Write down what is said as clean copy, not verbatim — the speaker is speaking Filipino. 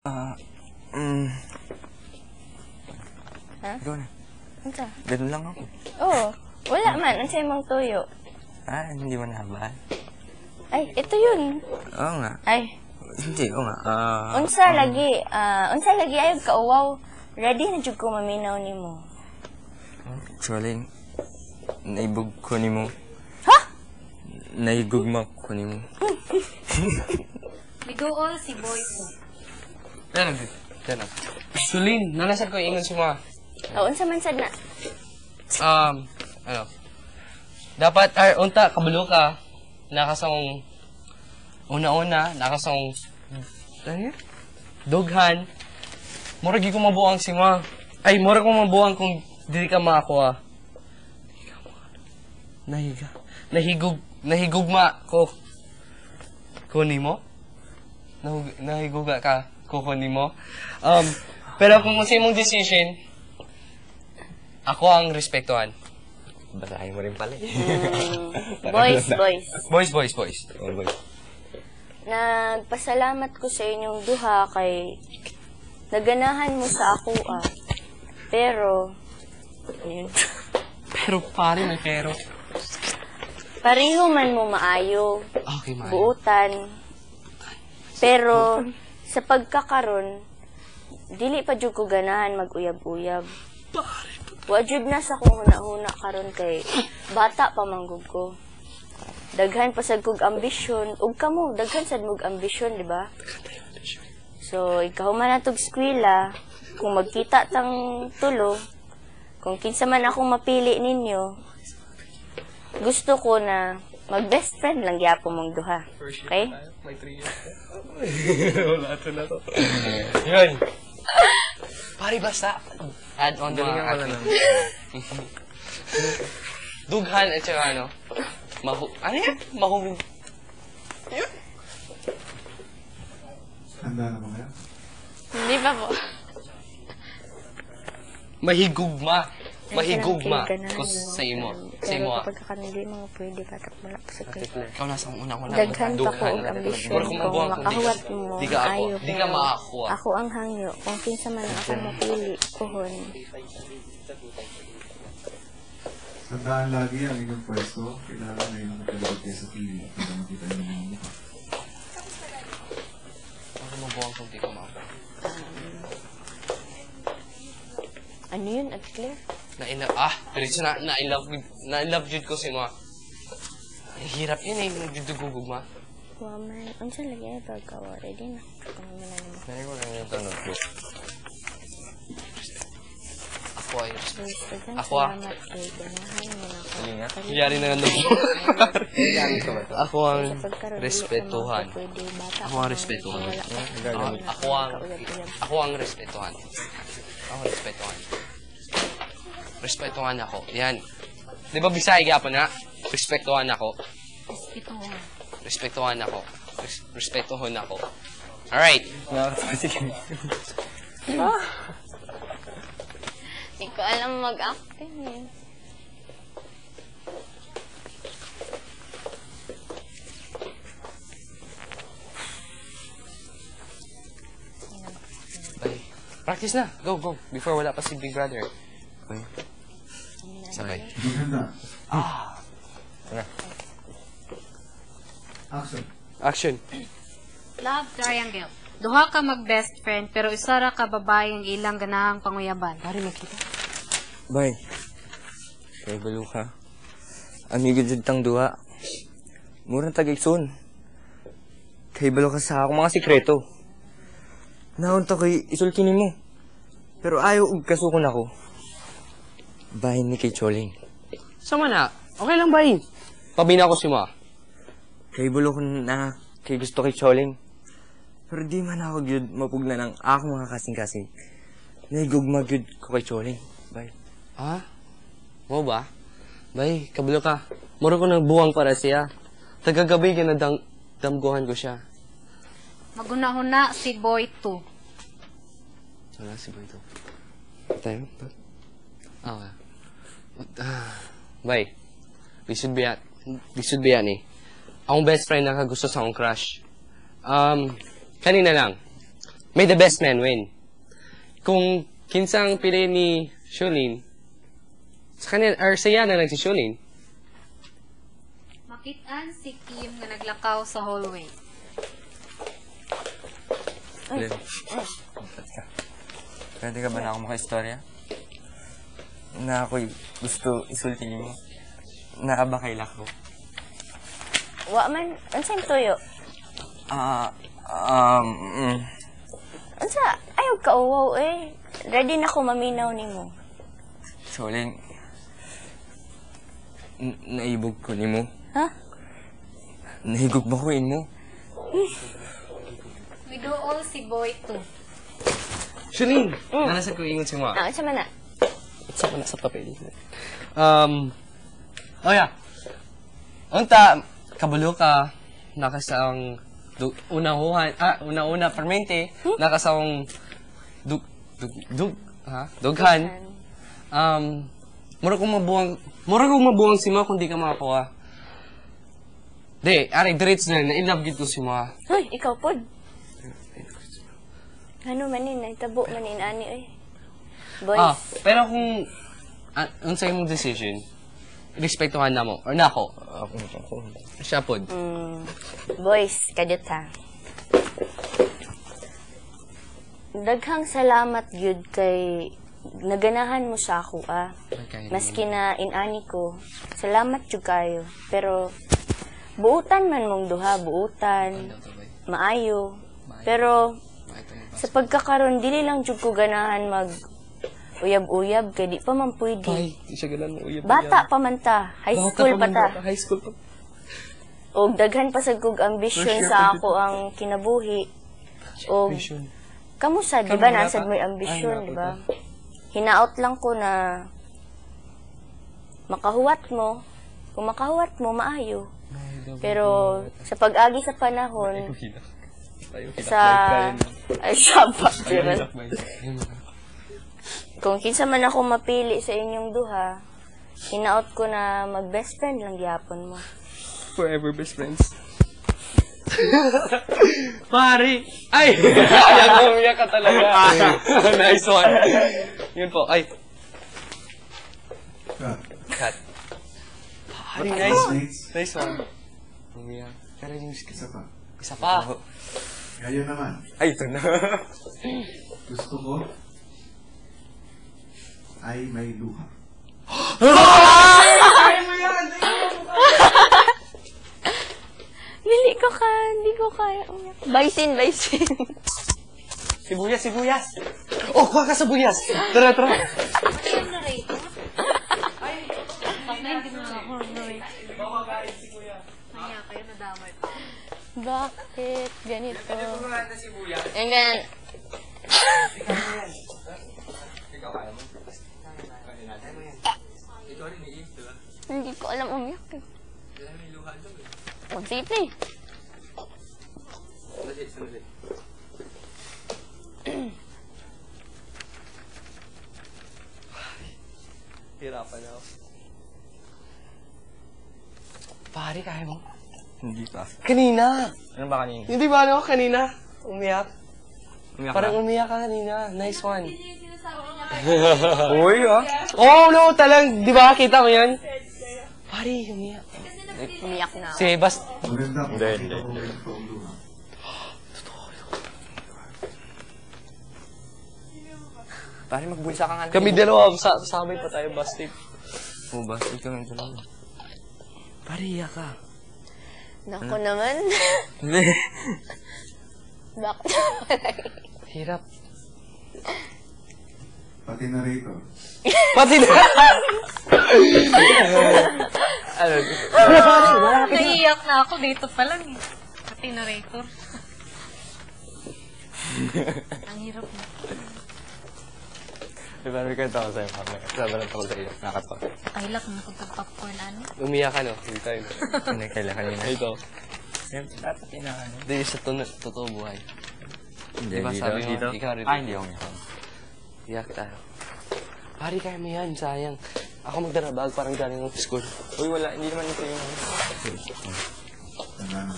Ha? Ikaw na. Ano ka? Ganun lang ako. Oo. Wala man. Ano sa'yo mong tuyo? Hindi mo nabal. Ay, ito yun. Oo nga. Ay, Hindi, oo nga. unsa lagi ayog ka uwaw. Ready na jud ko maminaw nimo. Choling, naibog ko ni mo. Ha? Naigugma ko ni mo. Biduol si boy ko. Yan. Sulin, nalasan ko ingon si mga. O unsa man sad na? Ano? Dapat, unta, kabalo ka. Nakasang, una-una, nakasang, ano yun? Dughan. Murag ko mabuang si mga. Ay, murag ko mabuang kung dili ka makakuha. Nahigugma ko. Kunin mo? Nahiguga ka. Kukunin mo? Pero kung sa imong decision, ako ang respektuhan. Basahin mo rin pala eh. Boys. Boys. Oh, boy. Nagpasalamat ko sa inyong duha kay naganahan mo sa ako Pero, ayun. Pero pare, may pero. Pareho man mo maayo. Okay, maayo. Buutan. Pero, sa pagkakaron, dili pa jud ko ganahan mag-uyab-uyab. Wa jud na sa kong huna-huna karon kay bata pa manggug ko. Daghan pa sad kog ambisyon. Ug kamo, daghan sad mog ambisyon, di ba? So, ikaw man atog eskwela, kung magkita tang tulo, kung kinsa man akong mapili ninyo, gusto ko na mag-best friend lang gyapon mong duha. Okay? Wala ito na to. Yun. Pare, basta. Add on mga akin. Dughan at saka ano? Ano yan? Mahulog. Yun. Handa na ba kayo? Hindi pa po. Mahigugma. Ko sa imo. Sa imo Kapag kanili mga pwede ka takbalak sa kayo. Ikaw nasa una-una. Daghan pa ko og ambisyon kung makahuwat mo, Di ka ako. maayo Di ka ko. makakuha. Ako ang hangyo. Kung kinsa man ako mapili, kuhon. Tandaan lagi ang inyong pwesto. Kailangan na yung nakapalagod kayo sa TV para makita niyo yung mga mukha. Ako mabuang kung di ka makakuha. Ano yun, Ate Claire? Diretso na-love jud ko si mga. Hirap yun eh, nagdudugugugma. Waman, unsa lagi ay pagkawa. Ready na. Kung mo na naman. Nari ko lang yung tanong ko. Ako ay Daghan Ako, salamat kay ganahan mo na ako. Sige nga. Yari na nga nung. Gamit ko ba ito? Ako ang Sa pagkaroon, respetuhan. dili ka pwede, bata Ako pa ang man, respetuhan. wala pa. Ako ang respetuhan. Respetuhan ako. Yan. Di ba Bisaya gyapon na? Respetuhan ako. Respetuhan ako. Respetuhan ako. Alright. Sige. Hindi ko alam mag-acting eh. Ay, practice na. Go. Before wala pa si Big Brother. Okay. Sabay. Maganda. Ano? Action. Action. Love triangle. Duha ka mag-best friend, pero isa ra ka babae ang ilang ganahang panguyaban. Pare, magkita. Bay. Kay balo ka. Amigo jud tang duha. Murang tagaigsoon. Kay balo ka sa akong mga sikreto. Naunta ko'y isulti nimo. Pero ayaw og kasukon ako. Bahin ni kay Choling. Sama na. Okay lang ba yun? Pabina ko si Ma. Kay bulo ko na kay gusto kay Choling. Pero di man ako gyud mapugna ng akong mga kasing-kasing. Naigugma gyud ko kay Choling. Bay. Ha? Mo ba? Bay, kabalo ka. Mura ko nagbuwang para siya. Tagagabi ka na damguhan ko siya. Magunahuna si Boy 2. Wala si Boy to. Tayo? Okay. Bay, lisod ba yan eh. Akong best friend na kagusto sa akong crush. Kanina lang. may the best man win. Kung kinsang pili ni Shulin, sa kanya, or sa yana nagsishulin. Makitaan si Kim nga naglakaw sa hallway. Lin. Pwede ka ba na ako maka-istorya? Na ako'y gusto isulti mo. Naabakay lako. Wa man, unsang tuyo? Unsa, ayaw ka uwaw eh. Ready na ko maminaw nimo. Solin, naibog ko ni mo. Ha? Nahigog ba ko mo? Widool si Boy 2. Shulin! Nasa ko ingon si mga. Unsa man na? Sa ko na sa papel. Oh yeah. Unta, kabalo ka, nakasang una permente, nakasang dughan. Mura kong mabuang si mga kung di ka makakuha. Di, ari, diretso na, na-inlove gito si mga. Hoy, ikaw pod. Ano manin, naitabo manin ani eh. Boys, Pero kung unsay mong decision, respektuhan na mo, or na ako. Siya pod. boys, kadot ha. Daghang salamat gyud kay naganahan mo sa ako Maski na inani ko, salamat jud kayo. Pero buutan man mong duha, buutan, maayo. Pero sa pagkakaroon, dili lang jud ko ganahan mag uyab-uyab kay di pa man pwede. Ay, di siya ganan mo uyab. Bata pa man ta, high school pa ta. High school pa. Og daghan pa sad kog ambisyon sa ako ang kinabuhi. Og kamusta, di ba nasad mo'y ambisyon, di ba? Hinaot lang ko na makahuwat mo. Kung makahuwat mo, maayo. Pero sa pag-agi sa panahon, ay saba. Kung kinsa man ako mapili sa inyong duha, hinaot ko na mag-best friend lang gyapon mo. Forever best friends. Pari! Ay! Umiyak ka talaga. Nice one. Yun po. Ay. Cut. Pari, nice one. Umiyak. Pero yung Isa pa. isa pa. Ngayon naman, Ay, ito na. gusto ko ay may luha. Hindi ko kaya. Baisin. Sibuyas. Oh, kuha ka sa buyas. Tara. Bakit? Ganito. And then, hindi ko alam umiyak eh. Sige eh. Hirapan ako. Pari, kaya mo? Hindi pa. Kanina! Ano ba kanina? Hindi ba ano kanina? Umiyak? Umiyak Parang ka? umiyak ka kanina. Nice one. Uy, Oh, no, talang, di ba? Kita mo yan? Pari, umiyak. Umiyak na ako. Si Bas... Maganda kung Hindi. makita ko may totoong luha. Pare, magbulsa ka nga. Kami dalawa, sabay pa tayo, Bastip. Oo ba? Ikaw lang dalawa. Pare, iyak ka. Naku naman. Hindi. Bakit? Hirap. Pati narrator. Pati na! Naiiyak na ako dito pa lang eh. Pati narrator. Ang hirap na. Diba, may kwento ko sa'yo, Pamela. Sabaran ako sa iyo. Nakatawa. Ay, lak na pagpapopcorn ano. Umiyak ka, no? Hindi tayo, no? Ano yung kailan kanina? Ito. Dapat inaano. Hindi, sa totoo buhay. Hindi, Diba dito, sabi mo, dito? ikaw rin. Ah, hindi ako umiyak. Iyak tayo. Pari, kaya mo yan, sayang. Ako magdarabag, parang galing ng school. Uy, wala. Hindi naman ito yung... Tandaan